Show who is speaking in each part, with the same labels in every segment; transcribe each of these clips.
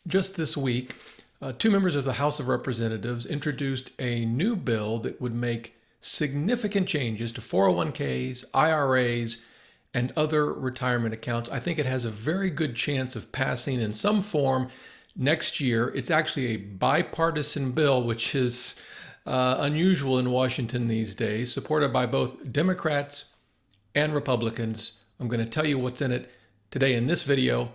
Speaker 1: Just this week, two members of the House of Representatives introduced a new bill that would make significant changes to 401ks, IRAs, and other retirement accounts. I think it has a very good chance of passing in some form next year. It's actually a bipartisan bill, which is unusual in Washington these days, supported by both Democrats and Republicans. I'm going to tell you what's in it today in this video.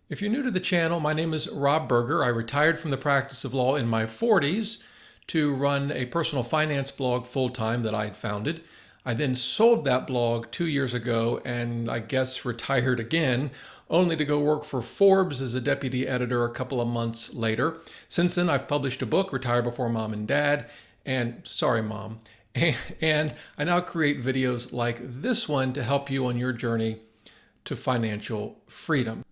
Speaker 1: If you're new to the channel, my name is Rob Berger. I retired from the practice of law in my 40s to run a personal finance blog full-time that I had founded. I then sold that blog 2 years ago and I guess retired again, only to go work for Forbes as a deputy editor a couple of months later. Since then, I've published a book, Retire Before Mom and Dad, and sorry, Mom. And I now create videos like this one to help you on your journey to financial freedom.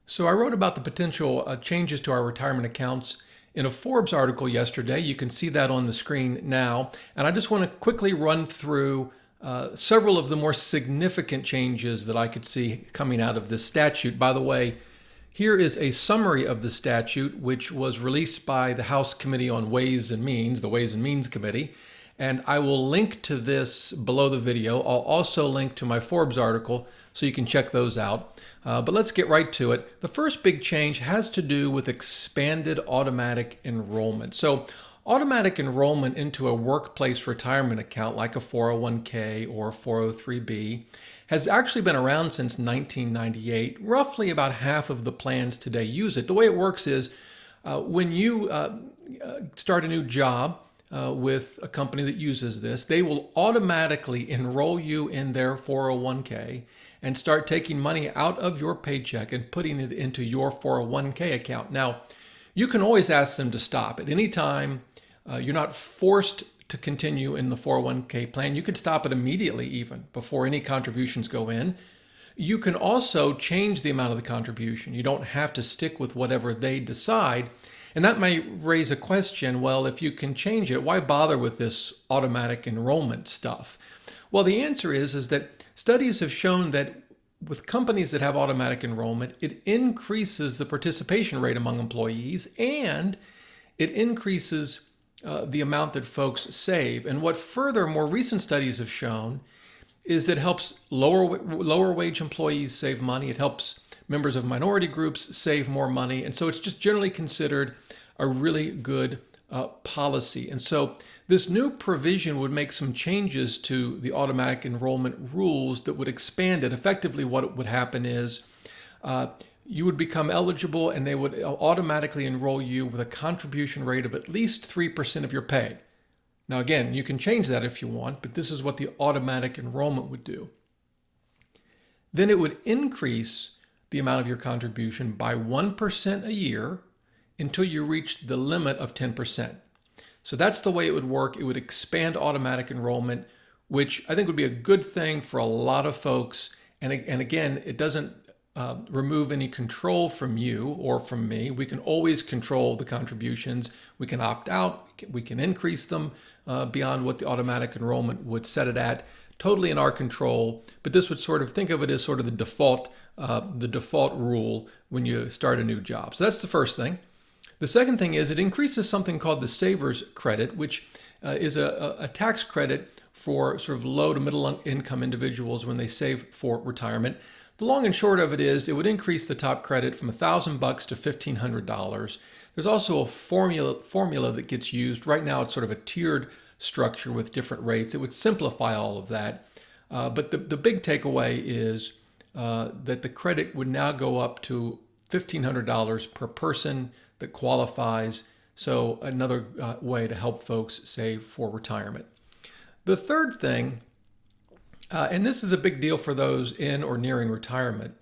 Speaker 1: So I wrote about the potential changes to our retirement accounts in a Forbes article yesterday. You can see that on the screen now. And I just want to quickly run through several of the more significant changes that I could see coming out of this statute. By the way, here is a summary of the statute, which was released by the House Committee on Ways and Means, the Ways and Means Committee. And I will link to this below the video. I'll also link to my Forbes article so you can check those out. But let's get right to it. The first big change has to do with expanded automatic enrollment. So automatic enrollment into a workplace retirement account like a 401k or 403b has actually been around since 1998. Roughly about half of the plans today use it. The way it works is when you start a new job, with a company that uses this, they will automatically enroll you in their 401k and start taking money out of your paycheck and putting it into your 401k account. Now, you can always ask them to stop at any time. You're not forced to continue in the 401k plan. You can stop it immediately even before any contributions go in. You can also change the amount of the contribution. You don't have to stick with whatever they decide. And that may raise a question, well, if you can change it, why bother with this automatic enrollment stuff? Well, the answer is that studies have shown that with companies that have automatic enrollment, it increases the participation rate among employees and it increases the amount that folks save. And what further, more recent studies have shown is that it helps lower wage employees save money. It helps members of minority groups save more money. And so it's just generally considered a really good policy. And so this new provision would make some changes to the automatic enrollment rules that would expand it. Effectively, what would happen is you would become eligible and they would automatically enroll you with a contribution rate of at least 3% of your pay. Now, again, you can change that if you want, but this is what the automatic enrollment would do. Then it would increase the amount of your contribution by 1% a year until you reach the limit of 10%. So that's the way it would work. It would expand automatic enrollment, which I think would be a good thing for a lot of folks. And again, it doesn't remove any control from you or from me. We can always control the contributions. We can opt out. We can increase them beyond what the automatic enrollment would set it at. Totally in our control, but this would sort of think of it as sort of the default rule when you start a new job. So that's the first thing. The second thing is it increases something called the Savers Credit, which is a tax credit for sort of low to middle income individuals when they save for retirement. The long and short of it is it would increase the top credit from $1,000 to $1,500. There's also a formula that gets used. Right now it's sort of a tiered structure with different rates. It would simplify all of that. But the big takeaway is that the credit would now go up to $1,500 per person that qualifies. So another way to help folks save for retirement. The third thing, and this is a big deal for those in or nearing retirement.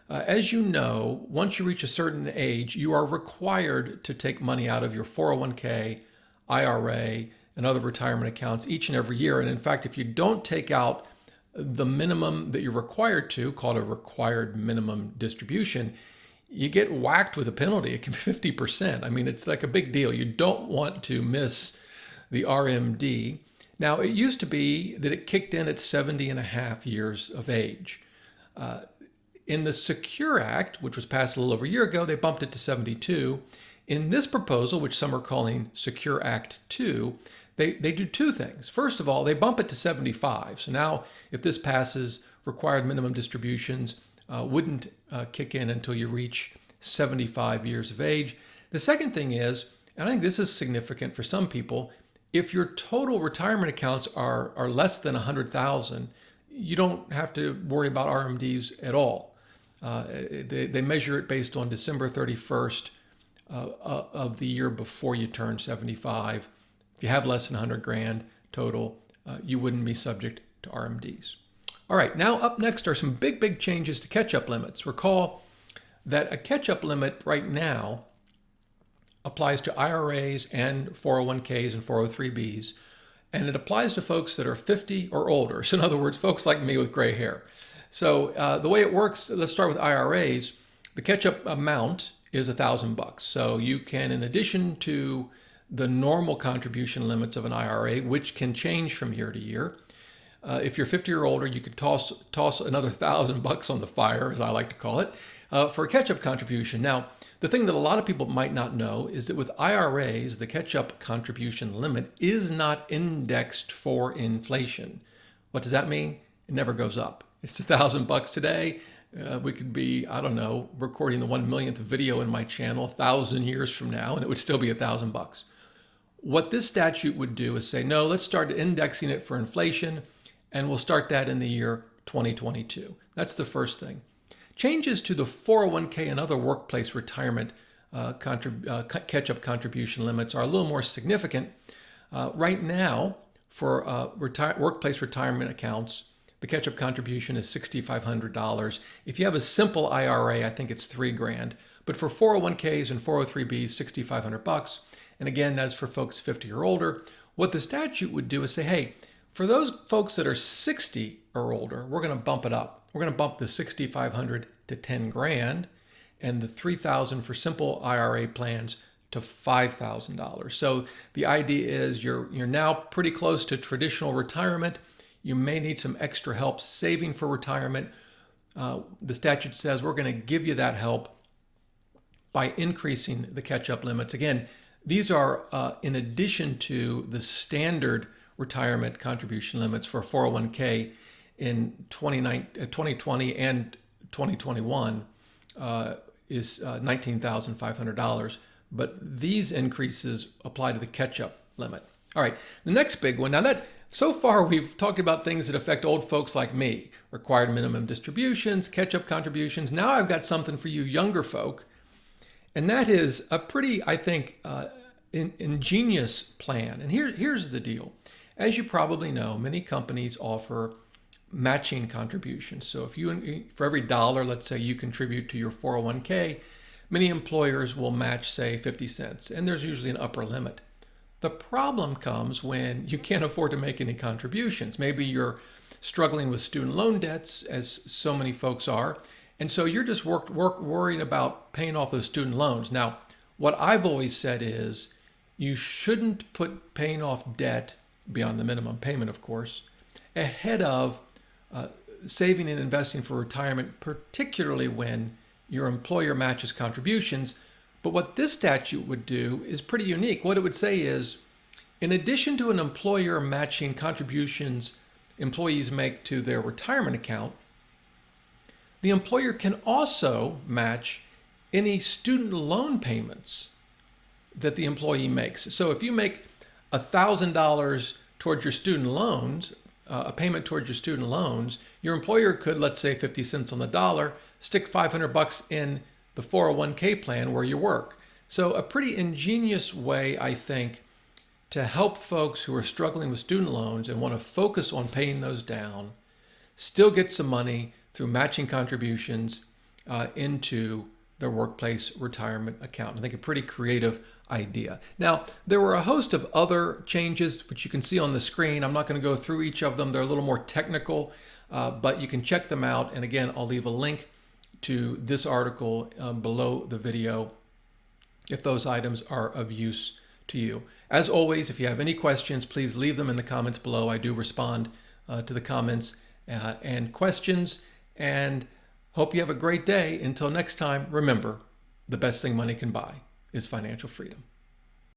Speaker 1: As you know, once you reach a certain age, you are required to take money out of your 401k, IRA, and other retirement accounts each and every year. And in fact, if you don't take out the minimum that you're required to, called a required minimum distribution, you get whacked with a penalty. It can be 50%. I mean, it's like a big deal. You don't want to miss the RMD. Now, it used to be that it kicked in at 70 and a half years of age. In the Secure Act, which was passed a little over a year ago, they bumped it to 72. In this proposal, which some are calling Secure Act 2, they do two things. First of all, they bump it to 75. So now if this passes, required minimum distributions wouldn't kick in until you reach 75 years of age. The second thing is, and I think this is significant for some people, if your total retirement accounts are less than 100,000, you don't have to worry about RMDs at all. They measure it based on December 31st of the year before you turn 75. If you have less than 100 grand total, you wouldn't be subject to RMDs. All right, now up next are some big changes to catch-up limits. Recall that a catch-up limit right now applies to IRAs and 401ks and 403bs, and it applies to folks that are 50 or older. So in other words, folks like me with gray hair. So the way it works, let's start with IRAs. The catch-up amount is $1,000. So you can, in addition to the normal contribution limits of an IRA, which can change from year to year, if you're 50 or older, you could toss another $1,000 on the fire, as I like to call it, for a catch-up contribution. Now, the thing that a lot of people might not know is that with IRAs, the catch-up contribution limit is not indexed for inflation. What does that mean? It never goes up. It's $1,000 today. We could be, I don't know, recording the 1 millionth video in my channel 1,000 years from now, and it would still be $1,000. What this statute would do is say, no, let's start indexing it for inflation, and we'll start that in the year 2022. That's the first thing. Changes to the 401k and other workplace retirement catch-up contribution limits are a little more significant. Right now, for workplace retirement accounts, the catch-up contribution is $6,500. If you have a simple IRA, I think it's $3 grand. But for 401ks and 403bs, $6,500. And again, that's for folks 50 or older. What the statute would do is say, hey, for those folks that are 60 or older, we're going to bump it up. We're going to bump the $6,500 to 10 grand and the $3,000 for simple IRA plans to $5,000. So the idea is you're now pretty close to traditional retirement. You may need some extra help saving for retirement. The statute says we're going to give you that help by increasing the catch-up limits. Again, these are in addition to the standard retirement contribution limits for 401k in 2020 and 2021 is $19,500. But these increases apply to the catch-up limit. All right, the next big one. Now so far we've talked about things that affect old folks like me, required minimum distributions, catch-up contributions. Now I've got something for you younger folk, and that is a pretty, I think, ingenious plan. And here's the deal. As you probably know, many companies offer matching contributions. So if for every dollar, let's say you contribute to your 401k, many employers will match, say, 50 cents, and there's usually an upper limit. The problem comes when you can't afford to make any contributions. Maybe you're struggling with student loan debts, as so many folks are, and so you're just worried about paying off those student loans. Now, what I've always said is you shouldn't put paying off debt, beyond the minimum payment, of course, ahead of saving and investing for retirement, particularly when your employer matches contributions. But what this statute would do is pretty unique. What it would say is, in addition to an employer matching contributions employees make to their retirement account, the employer can also match any student loan payments that the employee makes. So if you make $1,000 towards your student loans, a payment towards your student loans, your employer could, let's say 50 cents on the dollar, stick $500 in the 401k plan where you work. So a pretty ingenious way, I think, to help folks who are struggling with student loans and want to focus on paying those down, still get some money through matching contributions into their workplace retirement account. I think a pretty creative idea. Now, there were a host of other changes, which you can see on the screen. I'm not going to go through each of them. They're a little more technical, but you can check them out. And again, I'll leave a link to this article below the video if those items are of use to you. As always, if you have any questions, please leave them in the comments below. I do respond to the comments and questions. And Hope you have a great day. Until next time, remember, the best thing money can buy is financial freedom.